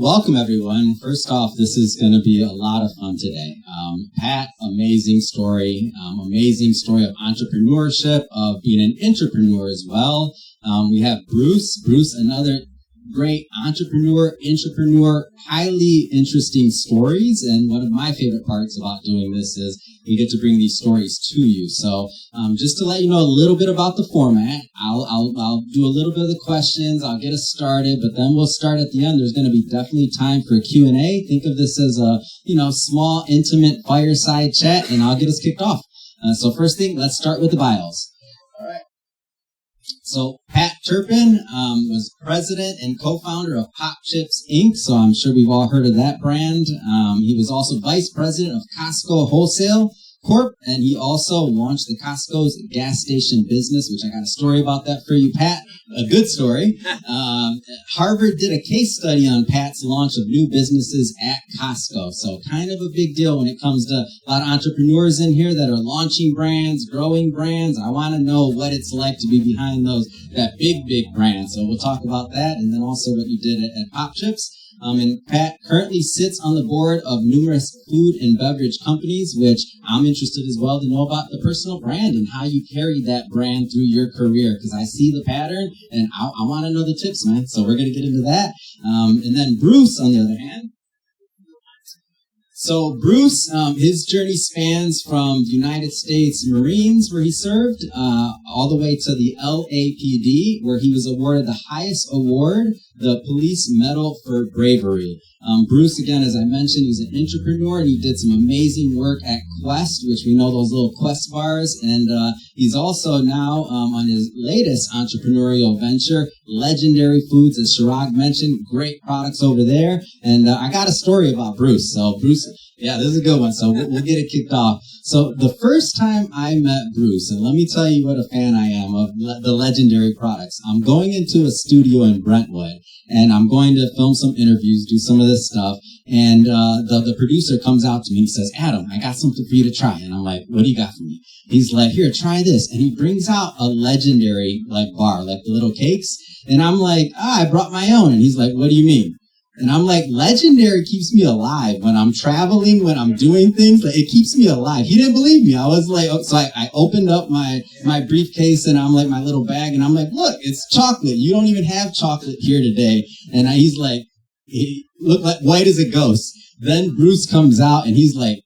welcome everyone. First off, this is going to be a lot of fun today. Pat, amazing story of entrepreneurship, of being an intrapreneur as well. We have Bruce, another great entrepreneur, intrapreneur, highly interesting stories. And one of my favorite parts about doing this is we get to bring these stories to you. So just to let you know a little bit about the format, I'll do a little bit of the questions. I'll get us started, but then we'll start at the end. There's going to be definitely time for a Q&A. Think of this as a small, intimate fireside chat, and I'll get us kicked off. So first thing, let's start with the bios. All right. So Pat Turpin was president and co-founder of Popchips, Inc., so I'm sure we've all heard of that brand. He was also vice president of Costco Wholesale Corp., and he also launched the Costco's gas station business, which I got a story about that for you, Pat. A good story. Harvard did a case study on Pat's launch of new businesses at Costco, so kind of a big deal when it comes to a lot of entrepreneurs in here that are launching brands, growing brands. I want to know what it's like to be behind that big brand. So we'll talk about that, and then also what you did at Popchips. And Pat currently sits on the board of numerous food and beverage companies, which I'm interested as well to know about the personal brand and how you carry that brand through your career, because I see the pattern and I want to know the tips, man. So we're going to get into that. And then Bruce, on the other hand. So Bruce, his journey spans from the United States Marines, where he served, all the way to the LAPD, where he was awarded the highest award, the Police Medal for Bravery. Bruce, again, as I mentioned, he's an entrepreneur, and he did some amazing work at Quest, which we know those little Quest bars, and he's also now on his latest entrepreneurial venture, Legendary Foods, as Chirag mentioned. Great products over there, and I got a story about Bruce. So Bruce, yeah, this is a good one, so we'll get it kicked off. So the first time I met Bruce, and let me tell you what a fan I am of the Legendary products. I'm going into a studio in Brentwood, and I'm going to film some interviews, do some of this stuff, and the producer comes out to me and says, "Adam, I got something for you to try." And I'm like, "What do you got for me?" He's like, "Here, try this." And he brings out a Legendary bar, like the little cakes. And I'm like, I brought my own. And he's like, "What do you mean?" And I'm like, Legendary keeps me alive when I'm traveling, when I'm doing things. Like, it keeps me alive. He didn't believe me. I was like, so I opened up my briefcase, and I'm like, my little bag, and I'm like, "Look, it's chocolate. You don't even have chocolate here today." And he's like, he looked like white as a ghost. Then Bruce comes out, and he's like,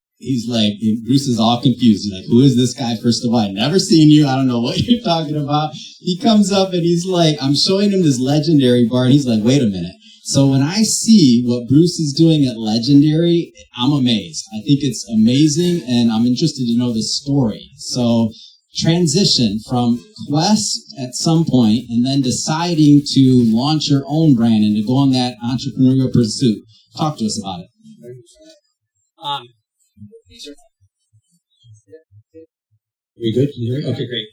Bruce is all confused. He's like, "Who is this guy? First of all, I've never seen you. I don't know what you're talking about." He comes up, and he's like, I'm showing him this Legendary bar, and he's like, "Wait a minute." So when I see what Bruce is doing at Legendary, I'm amazed. I think it's amazing, and I'm interested to know the story. So transition from Quest at some point, and then deciding to launch your own brand and to go on that entrepreneurial pursuit. Talk to us about it. We good? Can you hear me? Okay, great.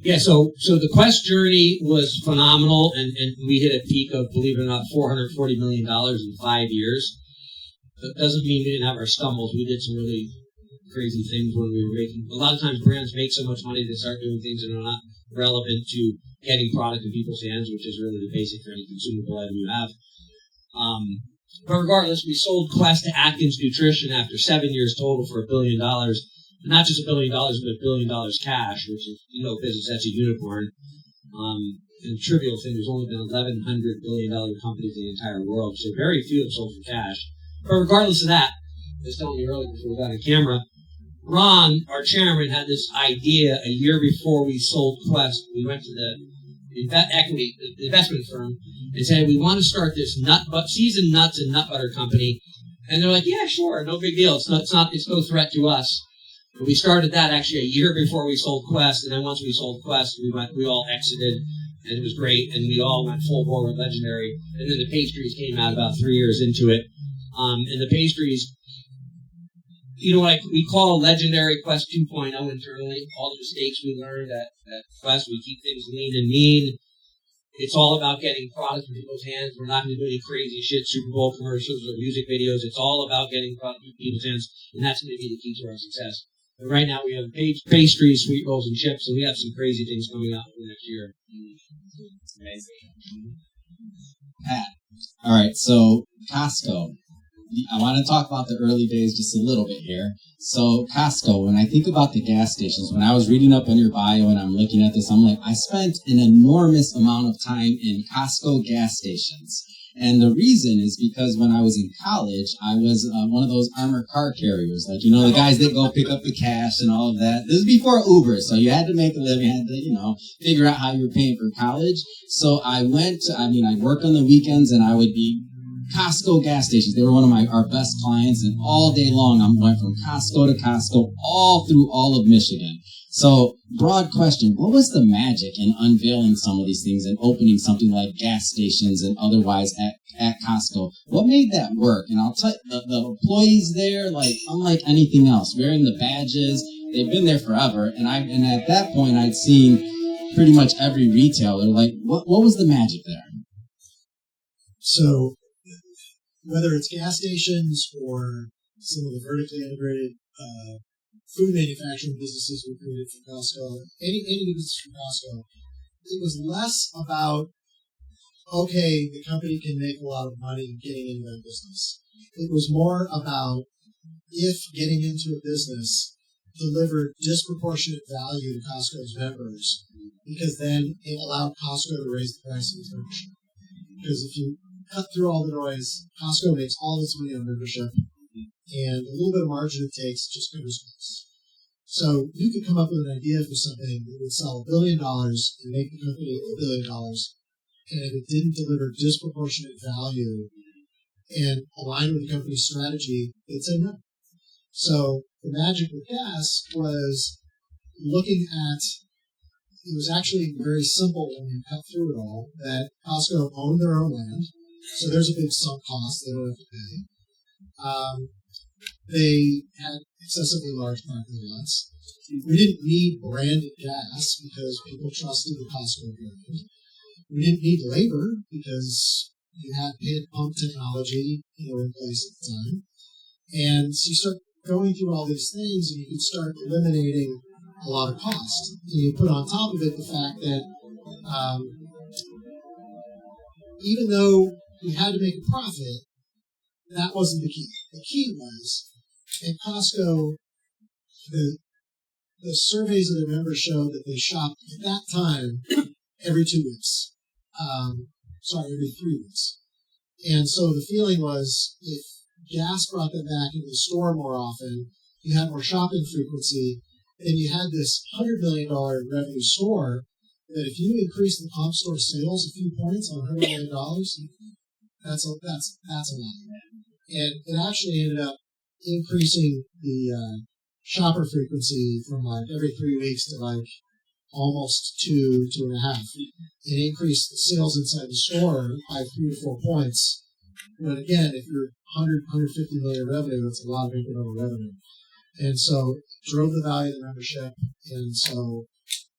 Yeah, so the Quest journey was phenomenal, and we hit a peak of, believe it or not, $440 million in 5 years. That doesn't mean we didn't have our stumbles. We did some really crazy things when we were making. A lot of times brands make so much money they start doing things that are not relevant to getting product in people's hands, which is really the basic for any consumable item you have. But regardless, we sold Quest to Atkins Nutrition after 7 years total for $1 billion. Not just $1 billion, but $1 billion cash, which is, business, that's a unicorn. And trivial thing, there's only been 1,100 billion-dollar companies in the entire world, so very few have sold for cash. But regardless of that, I was telling you earlier before we got on camera, Ron, our chairman, had this idea a year before we sold Quest. We went to the investment firm and said, "We want to start this seasoned nuts and nut butter company." And they're like, "Yeah, sure, no big deal. It's no threat to us." But we started that actually a year before we sold Quest, and then once we sold Quest, we all exited, and it was great, and we all went full bore with Legendary. And then the pastries came out about 3 years into it, and the pastries, we call Legendary Quest 2.0 internally. All the mistakes we learned at Quest, we keep things lean and mean. It's all about getting product in people's hands. We're not going to do any crazy shit, Super Bowl commercials or music videos. It's all about getting product in people's hands, and that's going to be the key to our success. But right now we have pastries, sweet rolls, and chips, and we have some crazy things coming out for next year. Amazing. Pat, All right, so Costco. I want to talk about the early days just a little bit here. So Costco, when I think about the gas stations, when I was reading up on your bio and I'm looking at this, I'm like, I spent an enormous amount of time in Costco gas stations. And the reason is because when I was in college, I was one of those armored car carriers, like, you know, the guys that go pick up the cash and all of that. This is before Uber, so you had to make a living, you had to, you know, figure out how you were paying for college. So I I'd work on the weekends and I would be Costco gas stations. They were one of our best clients, and all day long I went from Costco to Costco all through all of Michigan. So, broad question, what was the magic in unveiling some of these things and opening something like gas stations and otherwise at Costco? What made that work? And I'll tell you, the employees there, like, unlike anything else, wearing the badges, they've been there forever, and at that point I'd seen pretty much every retailer. Like, what was the magic there? So, whether it's gas stations or some of the vertically integrated food manufacturing businesses we created for Costco, any business from Costco, it was less about, okay, the company can make a lot of money getting into that business. It was more about if getting into a business delivered disproportionate value to Costco's members, because then it allowed Costco to raise the price of its membership. Because if you cut through all the noise, Costco makes all its money on membership, and a little bit of margin it takes just covers costs. So you could come up with an idea for something that would sell $1 billion and make the company $1 billion, and if it didn't deliver disproportionate value and align with the company's strategy, they'd say no. So the magic with gas was looking at, it was actually very simple when you cut through it all, that Costco owned their own land, so there's a big sunk cost they don't have to pay. They had excessively large parking lots. We didn't need branded gas because people trusted the Costco brand. We didn't need labor because you had pump technology, in place at the time. And so you start going through all these things, and you can start eliminating a lot of cost. And you put on top of it the fact that even though you had to make a profit, that wasn't the key. The key was, at Costco, the surveys of their members showed that they shopped at that time every 2 weeks. Every 3 weeks. And so the feeling was, if gas brought them back into the store more often, you had more shopping frequency, then you had this $100 million revenue store that if you increase the comp store sales a few points on $100 million, that's a lot. And it actually ended up increasing the shopper frequency from like every 3 weeks to like almost 2.5. It increased the sales inside the store by 3 to 4 points. But again, if you're 150 million revenue, that's a lot of incremental revenue. And so it drove the value of the membership. And so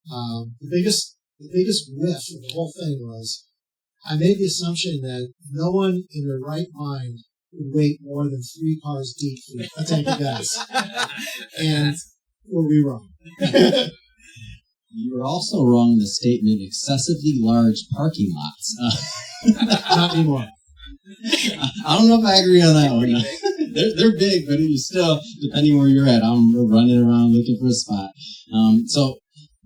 the biggest whiff of the whole thing was, I made the assumption that no one in their right mind would wait more than 3 cars deep for a tank of gas. And were we wrong? You were also wrong in the statement, excessively large parking lots. Not anymore. I don't know if I agree on that one. They're big, but it's still, depending where you're at, I'm running around looking for a spot. So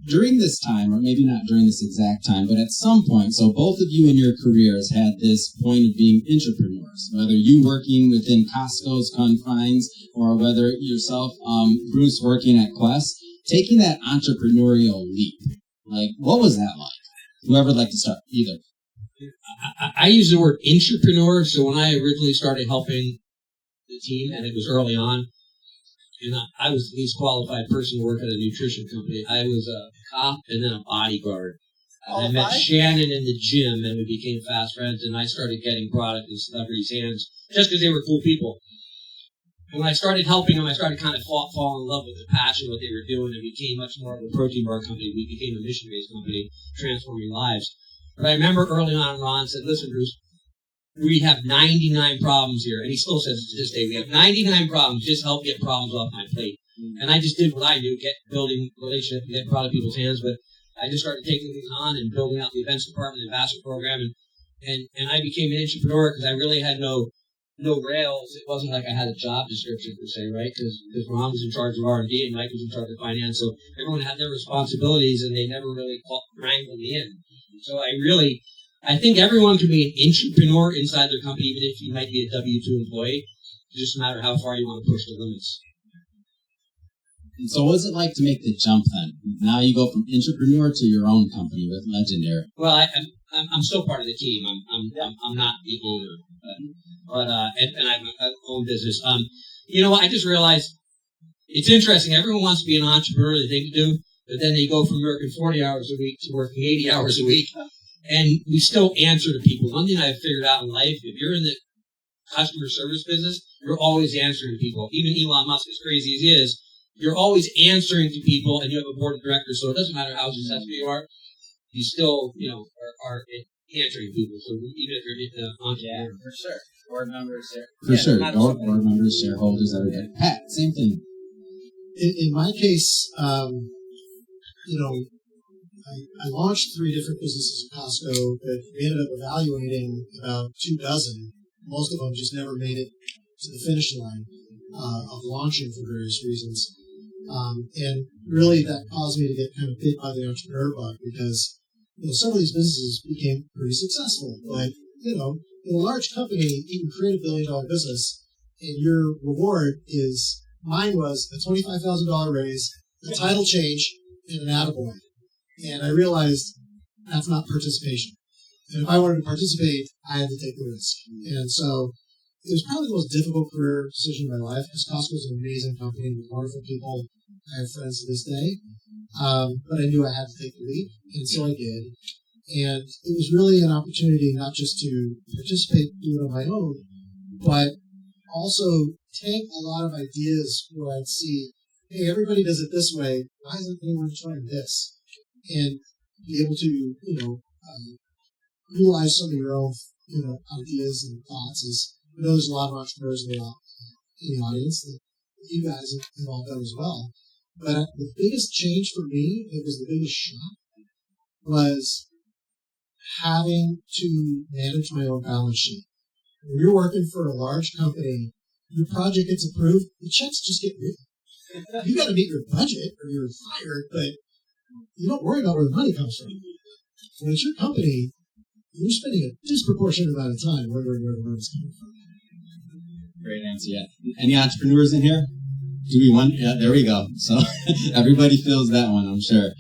during this time, or maybe not during this exact time, but at some point, so both of you in your careers had this point of being entrepreneurs, whether you working within Costco's confines or whether yourself, Bruce, working at Quest, taking that entrepreneurial leap. Like, what was that like? Whoever would like to start, either. I use the word intrapreneur. So when I originally started helping the team, and it was early on, and I was the least qualified person to work at a nutrition company. I was a cop and then a bodyguard. I met Shannon in the gym, and we became fast friends, and I started getting product in celebrities' hands just because they were cool people. And when I started helping them, I started kind of fall in love with the passion, what they were doing, and became much more of a protein bar company. We became a mission-based company, transforming lives. But I remember early on, Ron said, listen, Bruce, we have 99 problems here. And he still says it to this day, we have 99 problems. Just help get problems off my plate. And I just did what I do, building relationships, get product in people's hands. But I just started taking things on and building out the events department, the ambassador program. and I became an entrepreneur because I really had no rails. It wasn't like I had a job description per se, right? Because Ron was in charge of R&D and Mike was in charge of finance, so everyone had their responsibilities, and they never really wrangled me in. So I think everyone can be an entrepreneur inside their company, even if you might be a W-2 employee. It's just a matter of how far you want to push the limits. And so what is it like to make the jump then? Now you go from entrepreneur to your own company with Legendary. Well, I'm still part of the team. I'm not the owner, but and I have my own business. You know what? I just realized it's interesting. Everyone wants to be an entrepreneur, they think to do, but then they go from working 40 hours a week to working 80 hours a week, and we still answer to people. One thing I've figured out in life: if you're in the customer service business, you're always answering to people. Even Elon Musk, as crazy as he is, you're always answering to people, and you have a board of directors, so it doesn't matter how successful you are, you still, are answering people. So even if you're an entrepreneur. Yeah, for sure. Board members, For sure. Board members, shareholders, everybody. Pat, same thing. In my case, I launched 3 different businesses at Costco, but we ended up evaluating about 2 dozen. Most of them just never made it to the finish line of launching for various reasons. And really that caused me to get kind of bit by the entrepreneur bug because, some of these businesses became pretty successful. But, in a large company, you can create $1 billion business and your reward is, mine was a $25,000 raise, a title change, and an attaboy. And I realized that's not participation. And if I wanted to participate, I had to take the risk. And so it was probably the most difficult career decision of my life because Costco is an amazing company with wonderful people. I have friends to this day. But I knew I had to take the leap, and so I did. And it was really an opportunity not just to participate, do it on my own, but also take a lot of ideas where I'd see, hey, everybody does it this way. Why isn't anyone trying this? And be able to, utilize some of your own, ideas and thoughts. I know there's a lot of entrepreneurs in the audience that you guys have all done as well. But the biggest change for me, it was the biggest shock, was having to manage my own balance sheet. When you're working for a large company, your project gets approved, the checks just get written. You got to meet your budget or you're fired, but you don't worry about where the money comes from. When it's your company, you're spending a disproportionate amount of time wondering where the money's coming from. Great answer. Yeah. Any entrepreneurs in here? Do we want? Yeah, there we go. So everybody feels that one, I'm sure.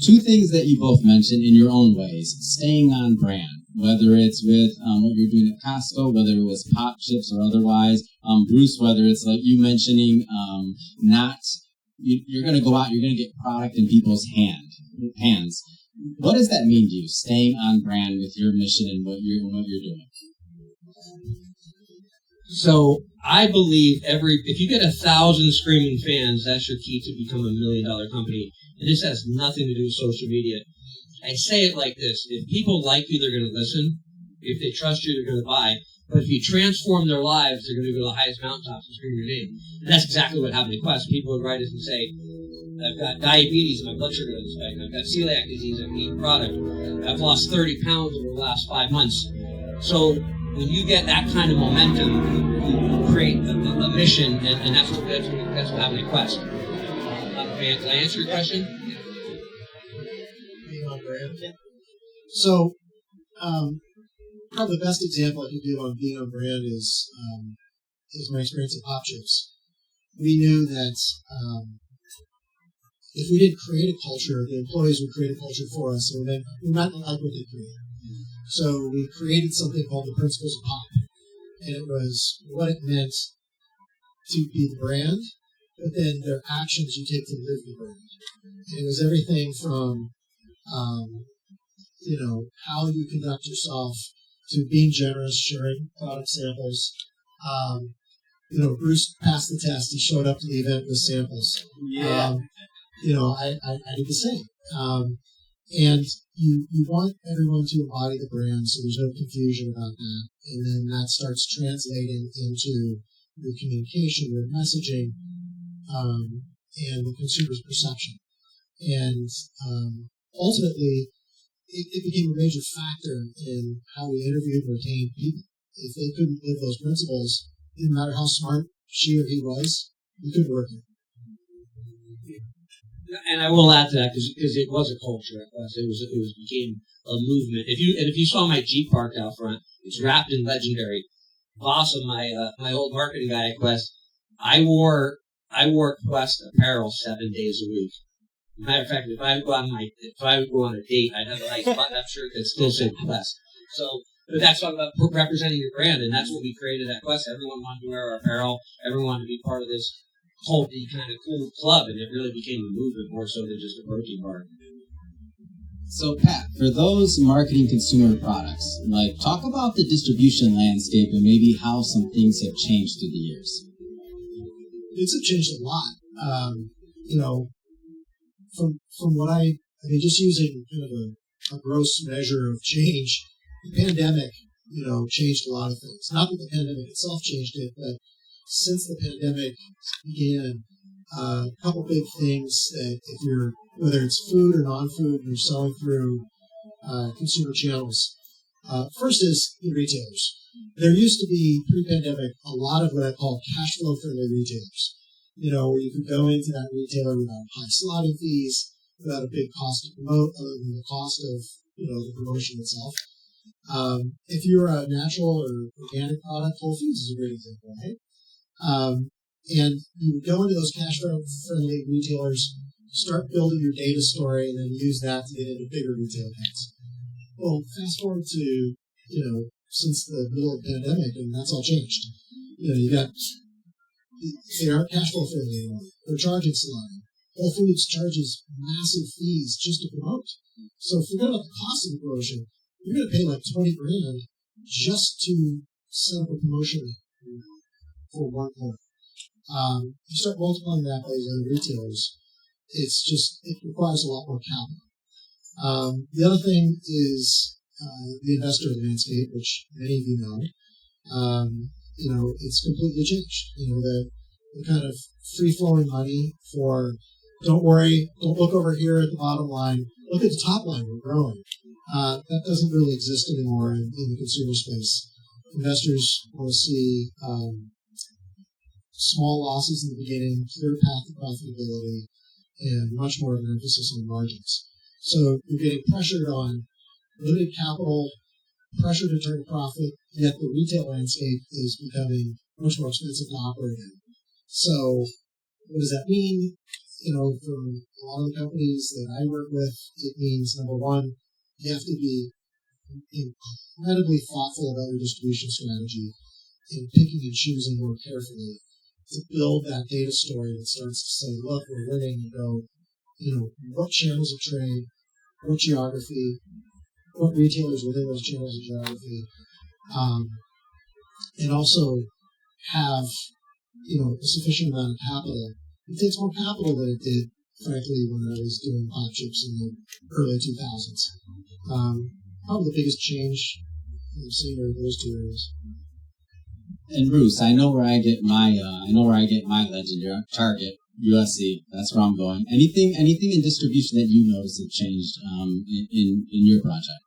2 things that you both mentioned in your own ways: staying on brand, whether it's with what you're doing at Costco, whether it was Popchips or otherwise. Bruce, whether it's like you mentioning, you're going to go out, you're going to get product in people's hands. What does that mean to you? Staying on brand with your mission and what you're doing. So I believe if you get 1,000 screaming fans, that's your key to become $1 million company. And this has nothing to do with social media. I say it like this: if people like you, they're going to listen. If they trust you, they're going to buy. But if you transform their lives, they're going to go to the highest mountaintops and scream your name. And that's exactly what happened at Quest. People would write us and say, I've got diabetes and my blood sugar is spike. I've got celiac disease. I'm eating product. I've lost 30 pounds over the last 5 months. So when you get that kind of momentum, you create a mission, and that's what happened at Quest. Did I answer your question? Being on brand. So, probably the best example I can give on being on brand is my experience at Popchips. We knew that if we didn't create a culture, the employees would create a culture for us, and we might not like what they created. So we created something called the Principles of Pop, and it was what it meant to be the brand, but then their actions you take to live the brand. And it was everything from, how you conduct yourself to being generous, sharing product samples. Bruce passed the test. He showed up to the event with samples. Yeah. I did the same. And you want everyone to embody the brand, so there's no confusion about that. And then that starts translating into your communication, your messaging, and the consumer's perception. And ultimately, it became a major factor in how we interviewed and retained people. If they couldn't live those principles, didn't matter how smart she or he was, we couldn't work it. And I will add to that because it was a culture at Quest. It became a movement. If you saw my Jeep parked out front, it's wrapped in legendary. Boss of my old marketing guy at Quest, I wore Quest apparel 7 days a week. Matter of fact, if I would go on a date, I'd have a nice button-up shirt that still said Quest. So, but that's all about representing your brand, and that's what we created at Quest. Everyone wanted to wear our apparel. Everyone wanted to be part of this culty kind of cool club, and it really became a movement more so than just a protein bar. So, Pat, for those marketing consumer products, talk about the distribution landscape and maybe how some things have changed through the years. It's changed a lot. From what just using kind of a gross measure of change, the pandemic, changed a lot of things. Not that the pandemic itself changed it, but since the pandemic began, a couple big things that whether it's food or non-food, you're selling through consumer channels. First is the retailers. There used to be, pre-pandemic, a lot of what I call cash flow friendly retailers. Where you could go into that retailer without high slotting fees, without a big cost to promote, other than the cost of the promotion itself. If you're a natural or organic product, Whole Foods is a great example, right? And you would go into those cash flow friendly retailers, start building your data story, and then use that to get into bigger retail accounts. Well, fast forward to since the middle of the pandemic, and that's all changed. They aren't cash flow friendly anymore. They're charging slotting. Whole Foods charges massive fees just to promote. So forget about the cost of the promotion. You're going to pay like $20,000 just to set up a promotion for one point. You start multiplying that by these other retailers, it requires a lot more capital. The other thing is the investor landscape, which many of you know. It's completely changed. The kind of free-flowing money for, don't worry, don't look over here at the bottom line, look at the top line, we're growing. That doesn't really exist anymore in the consumer space. Investors want to see small losses in the beginning, clear path to profitability, and much more of an emphasis on margins. So you're getting pressured on limited capital, pressure to turn a profit, yet the retail landscape is becoming much more expensive to operate in. So what does that mean? For a lot of the companies that I work with, it means, number one, you have to be incredibly thoughtful about your distribution strategy and picking and choosing more carefully to build that data story that starts to say, look, we're winning, and go, what channels of trade, what geography, what retailers within those channels of geography, and also have, a sufficient amount of capital. It takes more capital than it did, frankly, when I was doing Popchips in the early 2000s. Probably the biggest change I've seen are those two areas. And Bruce, I know where I get my legendary Target, USC. That's where I'm going. Anything in distribution that you notice have changed in your project?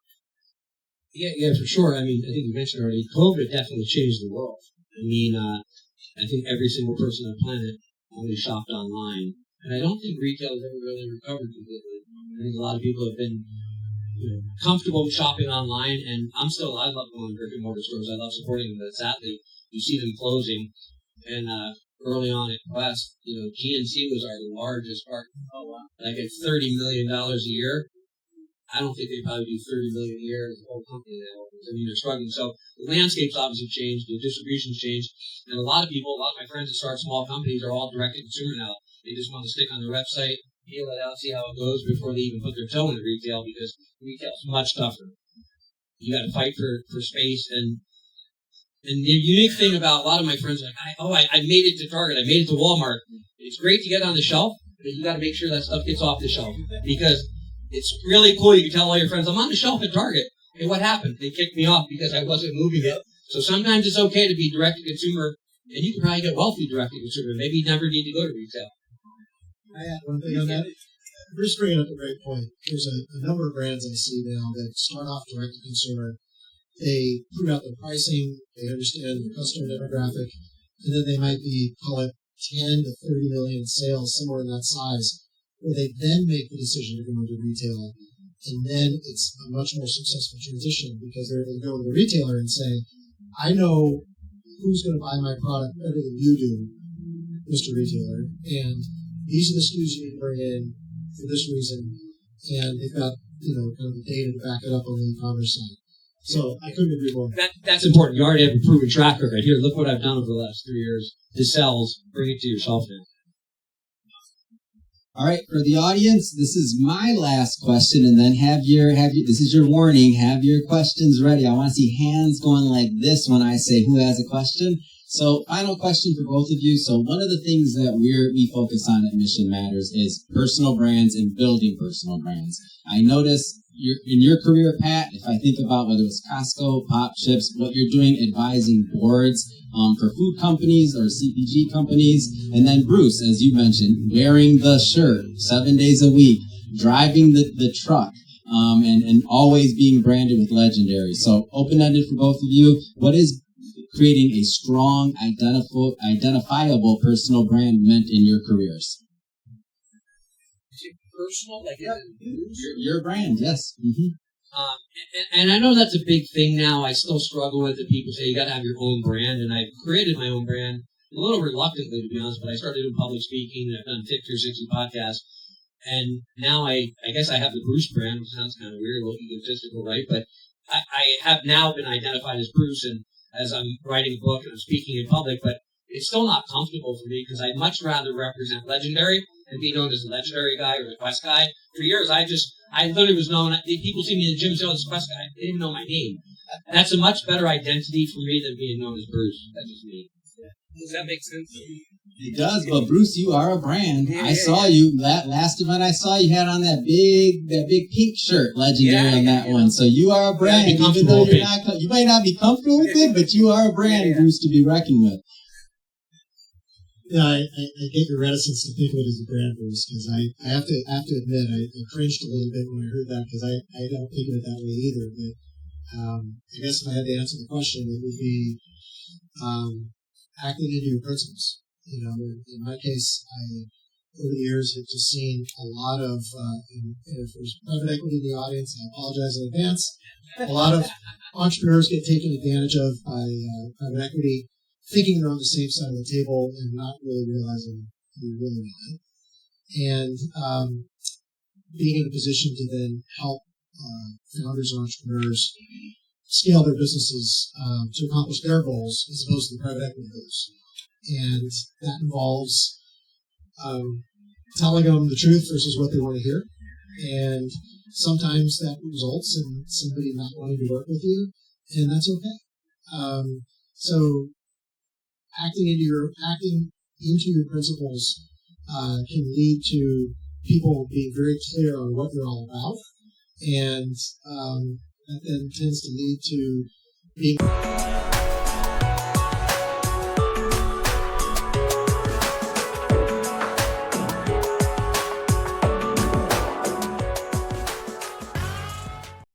Yeah, for sure. I think you mentioned already, COVID definitely changed the world. I think every single person on the planet only shopped online, and I don't think retail has ever really recovered completely. I think a lot of people have been comfortable shopping online, and I love going to brick and mortar stores. I love supporting them, but sadly, you see them closing. And early on at Quest, GNC was our largest partner. Oh, wow. Like at $30 million a year. I don't think they probably do $30 million a year as a whole company now. They're struggling. So the landscape's obviously changed, the distribution's changed, and a lot of my friends that start small companies are all direct to consumer now. They just want to stick on their website, feel it out, see how it goes before they even put their toe into retail, because retail's much tougher. You got to fight for space, and the unique thing about a lot of my friends are like, I made it to Target, I made it to Walmart. It's great to get on the shelf, but you got to make sure that stuff gets off the shelf, because it's really cool. You can tell all your friends, I'm on the shelf at Target. Hey, what happened? They kicked me off because I wasn't moving it. So sometimes it's okay to be direct to consumer, and you can probably get wealthy direct to consumer. Maybe you never need to go to retail. I add one thing on that. Bruce bringing up a great point. There's a number of brands I see now that start off direct to consumer. They prove out their pricing, they understand the customer demographic, and then they might be, call it 10 to 30 million in sales, somewhere in that size, where they then make the decision to go into retail. And then it's a much more successful transition because they're able to go to the retailer and say, I know who's going to buy my product better than you do, Mr. Retailer, and these are the SKUs you need to bring in for this reason, and they've got, kind of the data to back it up on the e-commerce side. So I couldn't agree more. That's important. You already have a proven track record. Here, look what I've done over the last 3 years. This sells. Bring it to yourself now. All right, for the audience, this is my last question, and then this is your warning. Have your questions ready. I want to see hands going like this when I say who has a question. So, final question for both of you. So, one of the things that we focus on at Mission Matters is personal brands and building personal brands. I notice in your career, Pat, if I think about whether it's Costco, Popchips, what you're doing advising boards for food companies or CPG companies, and then Bruce, as you mentioned, wearing the shirt 7 days a week, driving the truck, and always being branded with Legendary. So, open-ended for both of you. What is creating a strong, identifiable personal brand meant in your careers? Personal, like your brand, yes. Mm-hmm. And I know that's a big thing now. I still struggle with it. People say you got to have your own brand, and I've created my own brand a little reluctantly, to be honest. But I started doing public speaking, and I've done 50 or 60 podcasts, and now I guess I have the Bruce brand, which sounds kind of weird, a little egotistical, right? But I have now been identified as Bruce, and as I'm writing a book and I'm speaking in public, but it's still not comfortable for me because I'd much rather represent Legendary and be known as the Legendary guy or the Quest guy. For years, I literally was known, people see me in the gym and say, oh, this Quest guy. They didn't even know my name. That's a much better identity for me than being known as Bruce. That's just me. Does that make sense? It does, but Bruce, you are a brand. I saw you last event. I saw you had on that big pink shirt, Legendary on that one. So you are a brand, even though you might not be comfortable with it, but you are a brand, Bruce, to be reckoned with. Yeah, I get your reticence to think of it as a brand, Bruce, because I have to admit I cringed a little bit when I heard that because I don't think of it that way either. But I guess if I had to answer the question, it would be acting into your principles. In my case, over the years have just seen a lot of, if there's private equity in the audience, I apologize in advance. A lot of entrepreneurs get taken advantage of by private equity, thinking they're on the same side of the table and not really realizing you're really not. And being in a position to then help founders and entrepreneurs scale their businesses to accomplish their goals as opposed to the private equity goals. And that involves telling them the truth versus what they want to hear. And sometimes that results in somebody not wanting to work with you, and that's okay. So acting into your principles can lead to people being very clear on what you're all about, and that then tends to lead to being